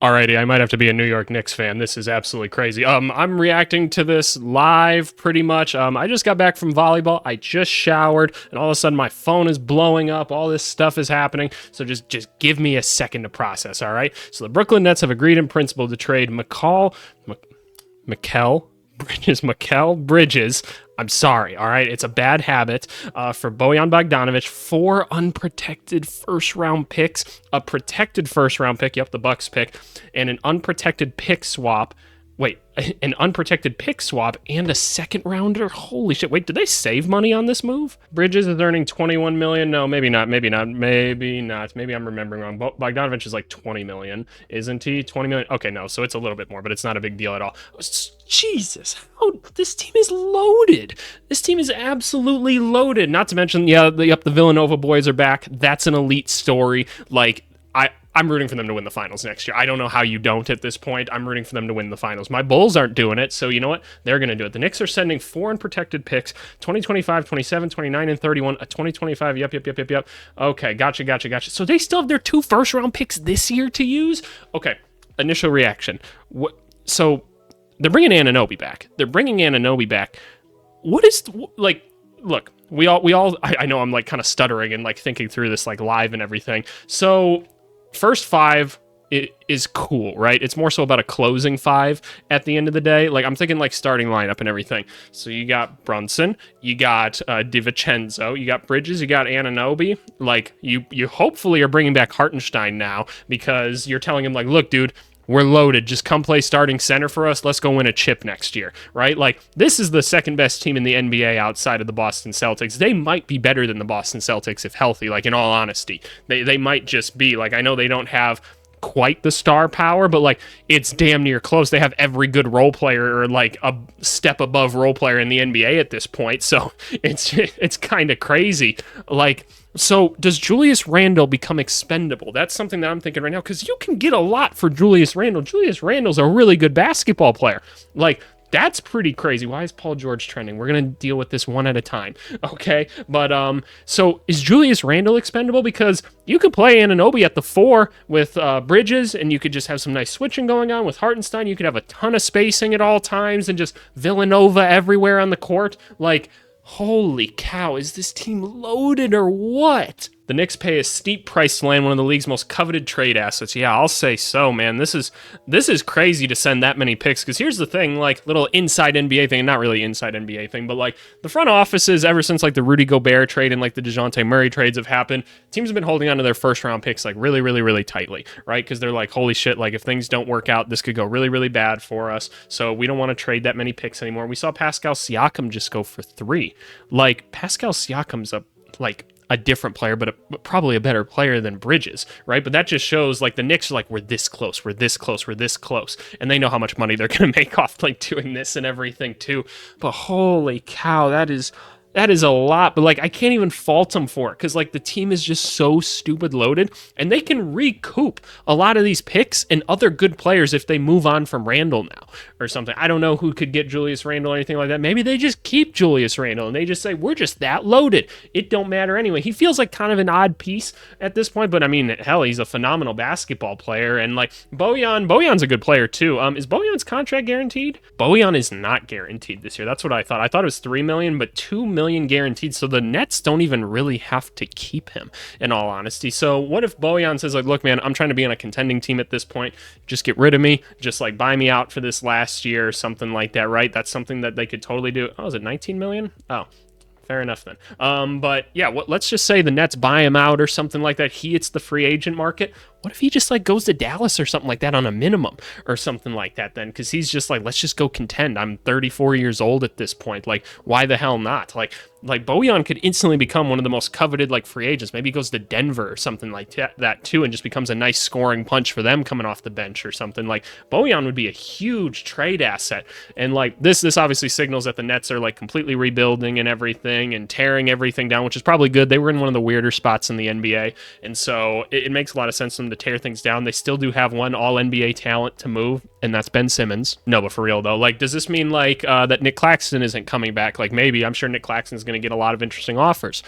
Alrighty, I might have to be a New York Knicks fan. This is absolutely crazy. I'm reacting to this live pretty much. I just got back from volleyball. I just showered, and all of a sudden my phone is blowing up. All this stuff is happening. So just give me a second to process, all right? So the Brooklyn Nets have agreed in principle to trade Mikal Bridges. I'm sorry, all right? It's a bad habit for Bojan Bogdanovic, 4 unprotected first-round picks, a protected first-round pick, yep, the Bucks pick, and an unprotected pick swap. Wait, an unprotected pick swap and a second rounder? Holy shit. Wait, did they save money on this move? Bridges is earning 21 million. No, maybe not. Maybe I'm remembering wrong. Bogdanovich is like 20 million, isn't he? 20 million. Okay, no, so it's a little bit more, but it's not a big deal at all. Jesus, this team is loaded. This team is absolutely loaded. Not to mention, yeah, the Villanova boys are back. That's an elite story. Like, I'm rooting for them to win the finals next year. I don't know how you don't at this point. I'm rooting for them to win the finals. My Bulls aren't doing it, so you know what? They're going to do it. The Knicks are sending 4 unprotected picks, 2025, 27, 29, and 31, a 2025, yep. Okay, gotcha. So they still have their 2 first-round picks this year to use? Okay, initial reaction. So they're bringing Anunoby back. What is, like, look, we all, I know I'm like kind of stuttering and like thinking through this like live and everything. So first 5 is cool, right? It's more so about a closing 5 at the end of the day. Like, I'm thinking like starting lineup and everything. So you got Brunson, you got DiVincenzo, you got Bridges, you got Anunoby. Like, you hopefully are bringing back Hartenstein now, because you're telling him like, look, dude, we're loaded. Just come play starting center for us. Let's go win a chip next year, right? Like, this is the second best team in the NBA outside of the Boston Celtics. They might be better than the Boston Celtics if healthy, like, in all honesty. They might just be. Like, I know they don't have quite the star power, but, like, it's damn near close. They have every good role player, or, like, a step above role player in the NBA at this point, so it's kind of crazy. Like, so does Julius Randle become expendable? That's something that I'm thinking right now, because you can get a lot for Julius Randle. Julius Randle's a really good basketball player. Like, that's pretty crazy. Why is Paul George trending? We're going to deal with this one at a time, okay? But, so is Julius Randle expendable? Because you could play Anunoby at the 4 with Bridges, and you could just have some nice switching going on with Hartenstein. You could have a ton of spacing at all times and just Villanova everywhere on the court. Like, holy cow, is this team loaded or what? The Knicks pay a steep price to land one of the league's most coveted trade assets. Yeah, I'll say so, man. This is crazy to send that many picks, because here's the thing, like, little inside NBA thing, not really inside NBA thing, but like the front offices, ever since like the Rudy Gobert trade and like the DeJounte Murray trades have happened, teams have been holding on to their first round picks like really tightly, right? Because they're like, holy shit, like if things don't work out, this could go really bad for us. So we don't want to trade that many picks anymore. We saw Pascal Siakam just go for 3. Like, Pascal Siakam's a different player, but probably a better player than Bridges, right? But that just shows, like, the Knicks are like, we're this close, and they know how much money they're going to make off like doing this and everything too. But holy cow, that is a lot. But like, I can't even fault them for it, because like the team is just so stupid loaded, and they can recoup a lot of these picks and other good players if they move on from Randle now or something. I don't know who could get Julius Randle or anything like that. Maybe they just keep Julius Randle and they just say, we're just that loaded. It don't matter anyway. He feels like kind of an odd piece at this point, but I mean, hell, he's a phenomenal basketball player. And like Bojan's a good player too. Is Bojan's contract guaranteed? Bojan is not guaranteed this year. That's what I thought. I thought it was $3 million, but $2 million guaranteed. So the Nets don't even really have to keep him, in all honesty. So what if Bojan says like, look, man, I'm trying to be on a contending team at this point. Just get rid of me. Just like buy me out for this last year or something like that, right? That's something that they could totally do. Oh, is it 19 million? Oh, fair enough then. But yeah, let's just say the Nets buy him out or something like that. He hits the free agent market. What if he just like goes to Dallas or something like that on a minimum or something like that then? Because he's just like, let's just go contend. I'm 34 years old at this point. Like, why the hell not? Like Bojan could instantly become one of the most coveted like free agents. Maybe he goes to Denver or something like that too, and just becomes a nice scoring punch for them coming off the bench or something. Like, Bojan would be a huge trade asset. And like this obviously signals that the Nets are like completely rebuilding and everything and tearing everything down, which is probably good. They were in one of the weirder spots in the NBA, and so it makes a lot of sense for them to tear things down. They still do have one all NBA talent to move and that's Ben Simmons. No, but for real though, like, does this mean like that Nick Claxton isn't coming back? Like, maybe. I'm sure Nick Claxton is going to get a lot of interesting offers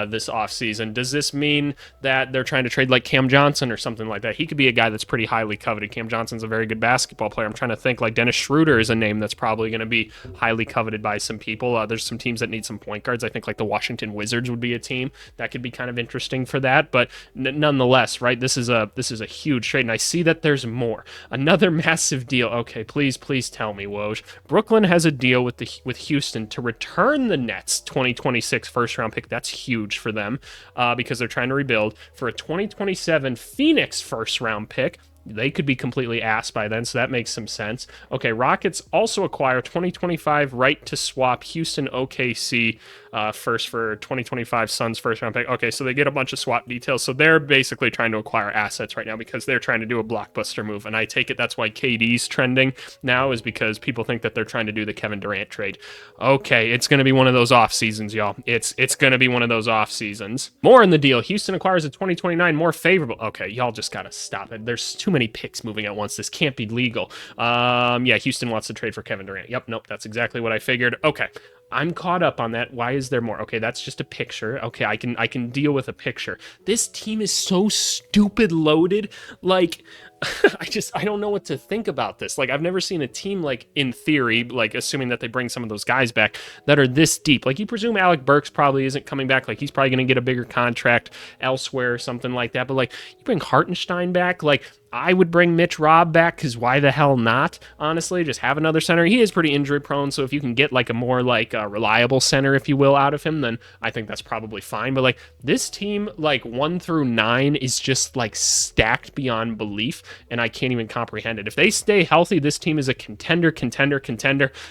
this offseason. Does this mean that they're trying to trade like Cam Johnson or something like that? He could be a guy that's pretty highly coveted. Cam Johnson's a very good basketball player. I'm trying to think, like Dennis Schroeder is a name that's probably going to be highly coveted by some people. There's some teams that need some point guards. I think like the Washington Wizards would be a team that could be kind of interesting for that. But nonetheless, right? This is a huge trade, and I see that there's more. Another massive deal. Okay, please tell me, Woj. Brooklyn has a deal with Houston to return the Nets 2026 first round pick. That's huge for them because they're trying to rebuild, for a 2027 Phoenix first round pick. They could be completely ass by then, so that makes some sense. Okay, Rockets also acquire 2025 right to swap Houston OKC first for 2025 Suns first round pick. Okay, so they get a bunch of swap details. So they're basically trying to acquire assets right now because they're trying to do a blockbuster move. And I take it that's why KD's trending now, is because people think that they're trying to do the Kevin Durant trade. Okay, it's going to be one of those off seasons, y'all. It's going to be one of those off seasons. More in the deal. Houston acquires a 2029 more favorable. Okay, y'all just got to stop it. There's too many picks moving at once. This can't be legal. Yeah, Houston wants to trade for Kevin Durant. Yep, nope, that's exactly what I figured. Okay, I'm caught up on that. Why is there more? Okay, that's just a picture. Okay, I can deal with a picture. This team is so stupid loaded. Like, I don't know what to think about this. Like, I've never seen a team, like, in theory, like, assuming that they bring some of those guys back, that are this deep. Like, you presume Alec Burks probably isn't coming back. Like, he's probably going to get a bigger contract elsewhere or something like that. But, like, you bring Hartenstein back, like, I would bring Mitch Robb back, because why the hell not? Honestly, just have another center. He is pretty injury prone, so if you can get like a more like reliable center, if you will, out of him, then I think that's probably fine. But like, this team, like 1 through 9, is just like stacked beyond belief, and I can't even comprehend it. If they stay healthy, this team is a contender,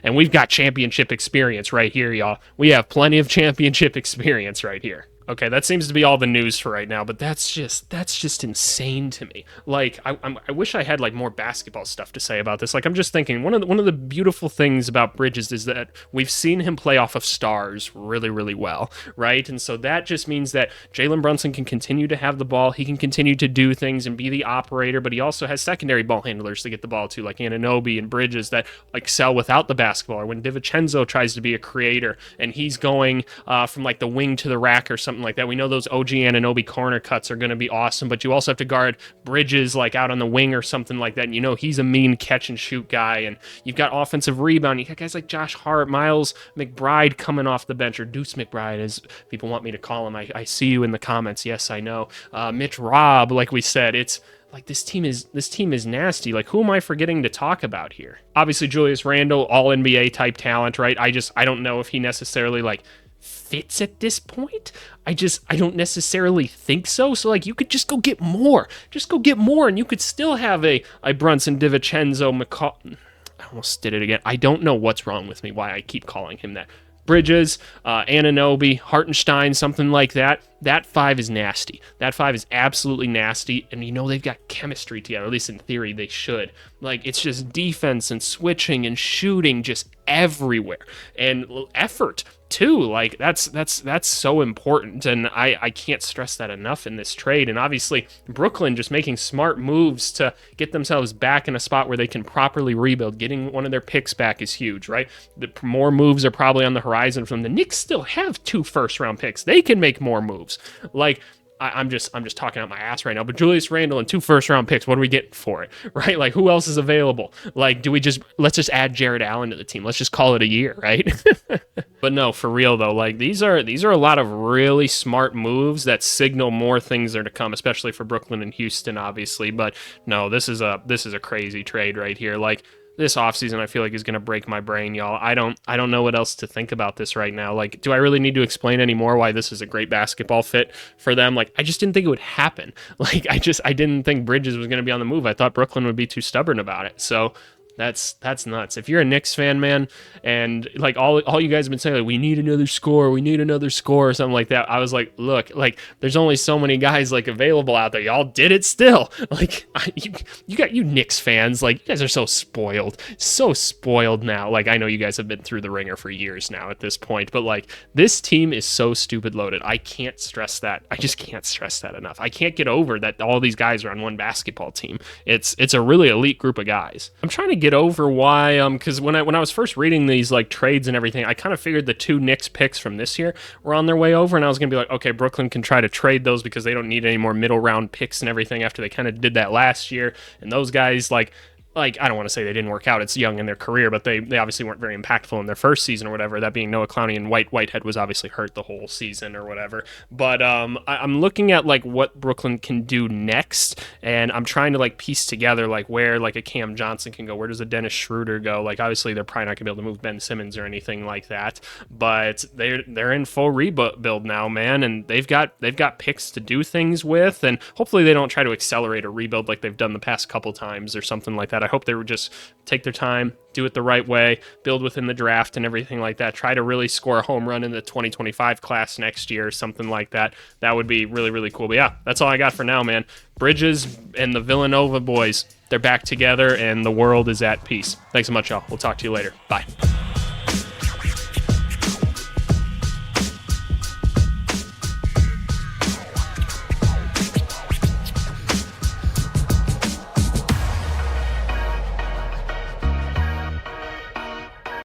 and we've got championship experience right here, y'all. We have plenty of championship experience right here. Okay, that seems to be all the news for right now, but that's just insane to me. Like, I wish I had like more basketball stuff to say about this. Like, I'm just thinking one of the beautiful things about Bridges is that we've seen him play off of stars really, really well, right? And so that just means that Jalen Brunson can continue to have the ball. He can continue to do things and be the operator, but he also has secondary ball handlers to get the ball to, like Anunoby and Bridges, that excel without the basketball. Or when DiVincenzo tries to be a creator and he's going from like the wing to the rack or something like that. We know those OG Anunoby corner cuts are going to be awesome, but you also have to guard Bridges like out on the wing or something like that. And you know he's a mean catch and shoot guy. And you've got offensive rebound. You got guys like Josh Hart, Miles McBride coming off the bench, or Deuce McBride, as people want me to call him. I see you in the comments. Yes, I know. Mitch Robb, like we said, it's like this team is nasty. Like, who am I forgetting to talk about here? Obviously, Julius Randle, all NBA type talent, right? I don't know if he necessarily like fits at this point. I don't necessarily think so. So like, you could just go get more. And you could still have a Brunson, DiVincenzo, Mikal. I almost did it again. I don't know what's wrong with me, why I keep calling him that. Bridges, Anunoby, Hartenstein, something like that. That 5 is nasty. That 5 is absolutely nasty. And you know they've got chemistry together. At least in theory they should. Like, it's just defense and switching and shooting just everywhere. And effort too. Like, that's so important. And I can't stress that enough in this trade. And obviously Brooklyn just making smart moves to get themselves back in a spot where they can properly rebuild. Getting one of their picks back is huge, right? The more moves are probably on the horizon from the Knicks. Still have 2 first-round picks. They can make more moves. Like, I'm just talking out my ass right now, but Julius Randle and 2 first-round picks, what do we get for it, right? Like, who else is available? Like, let's just add Jared Allen to the team. Let's just call it a year, right? But no, for real though, like, these are a lot of really smart moves that signal more things are to come, especially for Brooklyn and Houston, obviously. But no, this is a crazy trade right here. Like, this offseason, I feel like, is going to break my brain, y'all. I don't know what else to think about this right now. Like, do I really need to explain anymore why this is a great basketball fit for them? Like, I just didn't think it would happen. Like, I didn't think Bridges was going to be on the move. I thought Brooklyn would be too stubborn about it. So That's nuts. If you're a Knicks fan, man, and like all you guys have been saying, like, we need another score, or something like that. I was like, look, like there's only so many guys like available out there. Y'all did it still. Like you Knicks fans, like you guys are so spoiled now. Like I know you guys have been through the ringer for years now at this point, but like this team is so stupid loaded. I can't stress that. I just can't stress that enough. I can't get over that all these guys are on one basketball team. It's a really elite group of guys. I'm trying to get over why because when I was first reading these like trades and everything, I kind of figured the two Knicks picks from this year were on their way over, and I was gonna be like, okay, Brooklyn can try to trade those because they don't need any more middle round picks and everything after they kind of did that last year, and those guys like I don't want to say they didn't work out. It's young in their career, but they obviously weren't very impactful in their first season or whatever. That being Noah Clowney and Whitehead was obviously hurt the whole season or whatever. But I'm looking at like what Brooklyn can do next, and I'm trying to like piece together like where like a Cam Johnson can go. Where does a Dennis Schroeder go? Like obviously they're probably not gonna be able to move Ben Simmons or anything like that, but they're in full rebuild now, man, and they've got picks to do things with, and hopefully they don't try to accelerate a rebuild like they've done the past couple times or something like that. I hope they would just take their time, do it the right way, build within the draft and everything like that. Try to really score a home run in the 2025 class next year, something like that. That would be really, really cool. But yeah, that's all I got for now, man. Bridges and the Villanova boys, they're back together and the world is at peace. Thanks so much, y'all. We'll talk to you later. Bye.